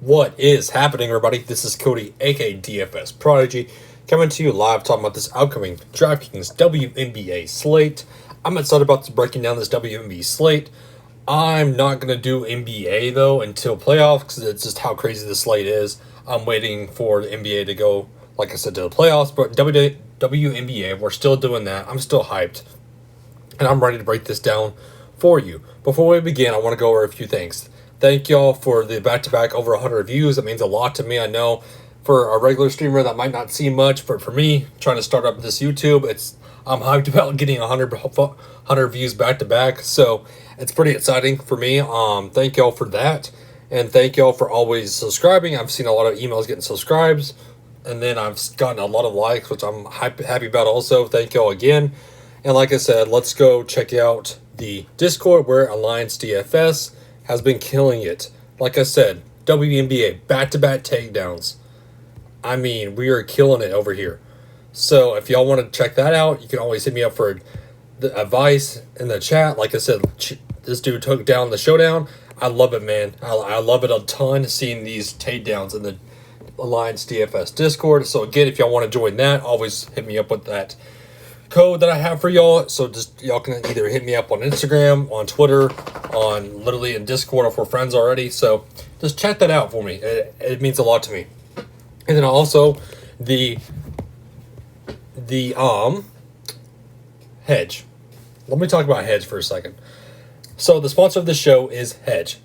What is happening, everybody? This is Cody, aka DFS Prodigy, coming to you live talking about this upcoming DraftKings WNBA slate. I'm excited about breaking down this WNBA slate. I'm not going to do NBA, though, until playoffs, because it's just how crazy the slate is. I'm waiting for the NBA to go, like I said, to the playoffs, but WNBA, we're still doing that. I'm still hyped, and I'm ready to break this down for you. Before we begin, I want to go over a few things. Thank y'all for the back-to-back over 100 views. That means a lot to me. I know for a regular streamer that might not seem much, but for me, trying to start up this YouTube, I'm hyped about getting 100 views back-to-back. So it's pretty exciting for me. Thank y'all for that. And thank y'all for always subscribing. I've seen a lot of emails getting subscribes. And then I've gotten a lot of likes, which I'm happy about also. Thank y'all again. And like I said, let's go check out the Discord where Alliance DFS has been killing it. Like I said, WNBA, back-to-back takedowns. I mean, we are killing it over here. So if y'all want to check that out, you can always hit me up for the advice in the chat. Like I said, this dude took down the showdown. I love it, man. I love it a ton, seeing these takedowns in the Alliance DFS Discord. So again, if y'all want to join that, always hit me up with that code that I have for y'all. So just y'all can either hit me up on Instagram, on Twitter, on literally in Discord if we're friends already. So just check that out for me. It means a lot to me. And then also the Hedge. Let me talk about Hedge for a second. So the sponsor of the show is Hedge.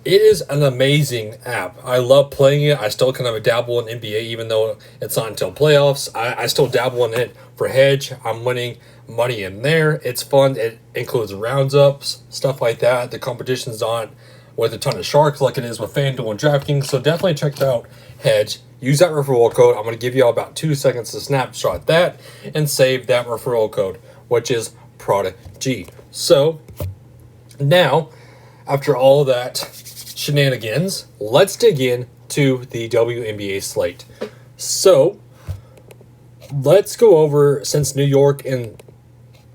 It is an amazing app. I love playing it. I still kind of dabble in NBA, even though it's not until playoffs. I still dabble in it for Hedge. I'm winning money in there. It's fun. It includes rounds ups, stuff like that. The competition's not with a ton of sharks like it is with FanDuel and DraftKings. So definitely check out Hedge. Use that referral code. I'm going to give you all about 2 seconds to snapshot that and save that referral code, which is Prodigy. So now, after all that shenanigans, let's dig in to the WNBA slate. So let's go over, since New York and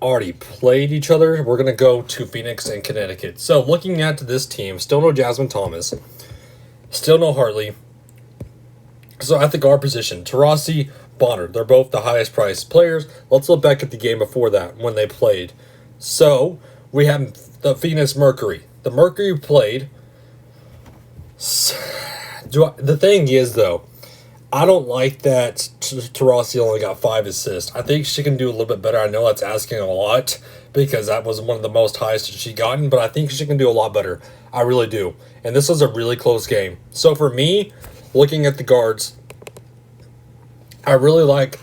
already played each other, we're going to go to Phoenix and Connecticut. So looking at this team, still no Jasmine Thomas, still no Hartley. So at the guard position, Taurasi, Bonner, they're both the highest priced players. Let's look back at the game before that when they played. So we have the Phoenix Mercury. The Mercury played. The thing is, though, I don't like that Taurasi only got 5 assists. I think she can do a little bit better. I know that's asking a lot because that was one of the most highest she gotten, but I think she can do a lot better. I really do. And this was a really close game. So for me, looking at the guards, I really like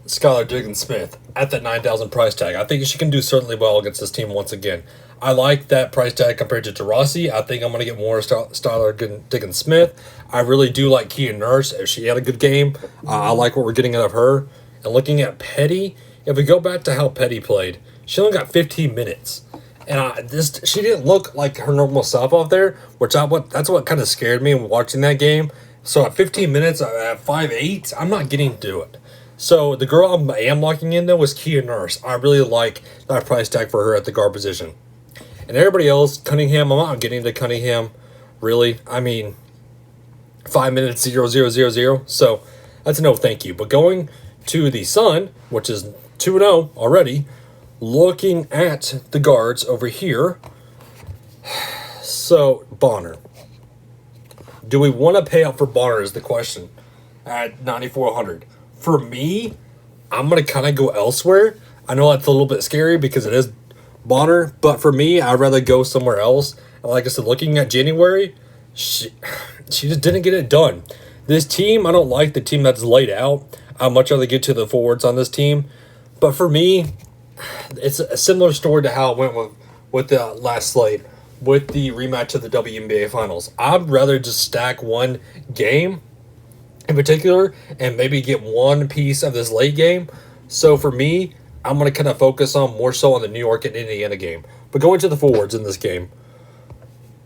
Skylar Diggins-Smith at that $9,000 price tag. I think she can do certainly well against this team once again. I like that price tag compared to Taurasi. I think I'm going to get more Skylar Diggins-Smith. I really do like Kia Nurse. If she had a good game, I like what we're getting out of her. And looking at Petty, if we go back to how Petty played, she only got 15 minutes. And she didn't look like her normal self out there, that's what kind of scared me watching that game. So at 15 minutes, at 5'8", I'm not getting to it. So the girl I am locking in, though, was Kia Nurse. I really like that price tag for her at the guard position. And everybody else, Cunningham, I'm not getting to Cunningham, really. I mean, 5 minutes, 0-0-0-0. So that's a no thank you. But going to the Sun, which is 2-0 already, looking at the guards over here. So, Bonner. Do we want to pay up for Bonner is the question at 9,400. For me, I'm going to kind of go elsewhere. I know that's a little bit scary because it is Bonner, but for me, I'd rather go somewhere else. And like I said, looking at January, she just didn't get it done. This team, I don't like the team that's laid out. I'd much rather get to the forwards on this team. But for me, it's a similar story to how it went with the last slate, with the rematch of the WNBA Finals. I'd rather just stack one game in particular and maybe get one piece of this late game. So for me, I'm going to kind of focus on more so on the New York and Indiana game. But going to the forwards in this game,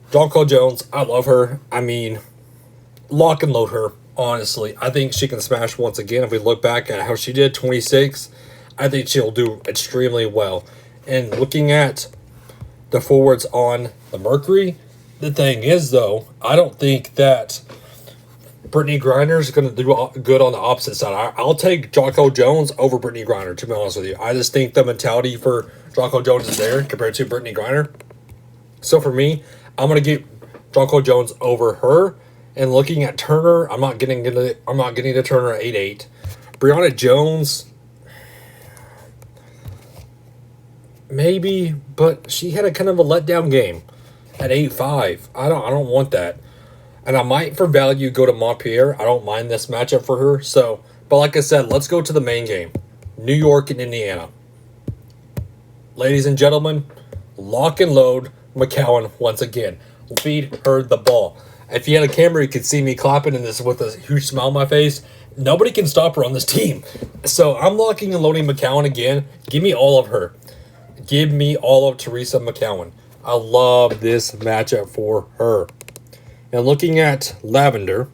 Jonquel Jones, I love her. I mean, lock and load her, honestly. I think she can smash once again. If we look back at how she did, 26, I think she'll do extremely well. And looking at the forwards on the Mercury, the thing is, though, I don't think that Brittany Griner is going to do good on the opposite side. I'll take Jocko Jones over Brittany Griner, to be honest with you. I just think the mentality for Jocko Jones is there compared to Brittany Griner. So for me, I'm going to get Jocko Jones over her. And looking at Turner, I'm not getting to Turner at 8-8. Brianna Jones, maybe, but she had a kind of a letdown game at 8-5. I don't want that. And I might, for value, go to Montpellier. I don't mind this matchup for her. So, but like I said, let's go to the main game. New York and Indiana. Ladies and gentlemen, lock and load McCowan once again. Feed her the ball. If you had a camera, you could see me clapping in this with a huge smile on my face. Nobody can stop her on this team. So I'm locking and loading McCowan again. Give me all of her. Give me all of Teresa McCowan. I love this matchup for her. And looking at Lavender,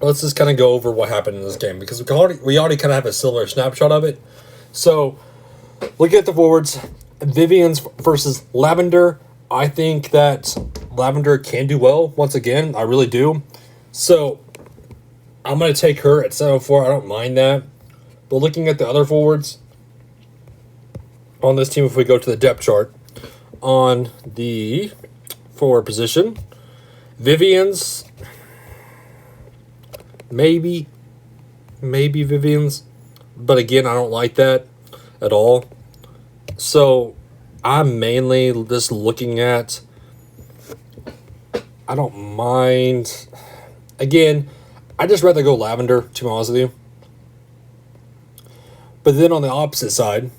let's just kind of go over what happened in this game because we already kind of have a similar snapshot of it. So looking at the forwards, Vivian's versus Lavender. I think that Lavender can do well once again. I really do. So I'm going to take her at 7-4. I don't mind that. But looking at the other forwards on this team, if we go to the depth chart, on the forward position, Vivian's, maybe Vivian's. But again, I don't like that at all. So I'm mainly just looking at, I don't mind. Again, I'd just rather go Lavender, to be honest with you. But then on the opposite side,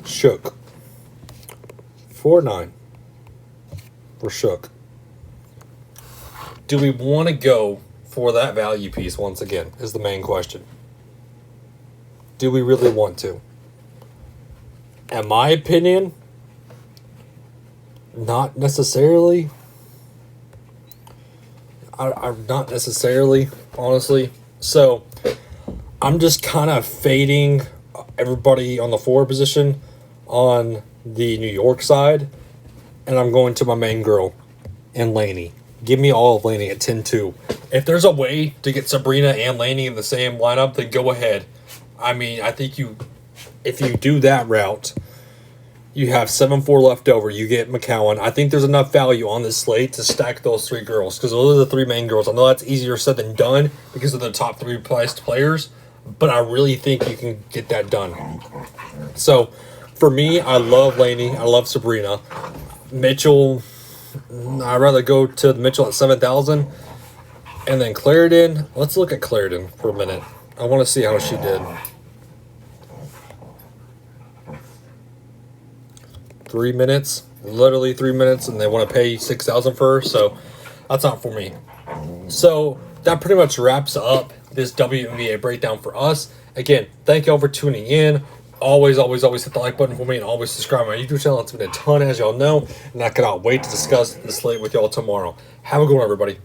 Shook. 4-9 for Shook. Do we want to go for that value piece once again, is the main question. Do we really want to? In my opinion, not necessarily. I'm not necessarily, honestly. So I'm just kind of fading everybody on the forward position on the New York side, and I'm going to my main girl and Laney. Give me all of Laney at 10-2. If there's a way to get Sabrina and Laney in the same lineup, then go ahead. I mean, I think if you do that route, you have 7-4 left over. You get McCowan. I think there's enough value on this slate to stack those three girls because those are the three main girls. I know that's easier said than done because of the top three priced players, but I really think you can get that done. So for me, I love Laney. I love Sabrina. Mitchell, I'd rather go to Mitchell at 7,000. And then Clarendon. Let's look at Clarendon for a minute. I want to see how she did. 3 minutes, literally 3 minutes, and they want to pay 6,000 for her, so that's not for me. So that pretty much wraps up this WNBA breakdown for us. Again, thank you all for tuning in. Always hit the like button for me and always subscribe to my YouTube channel. It's been a ton, as y'all know, and I cannot wait to discuss the slate with y'all tomorrow. Have a good one, everybody.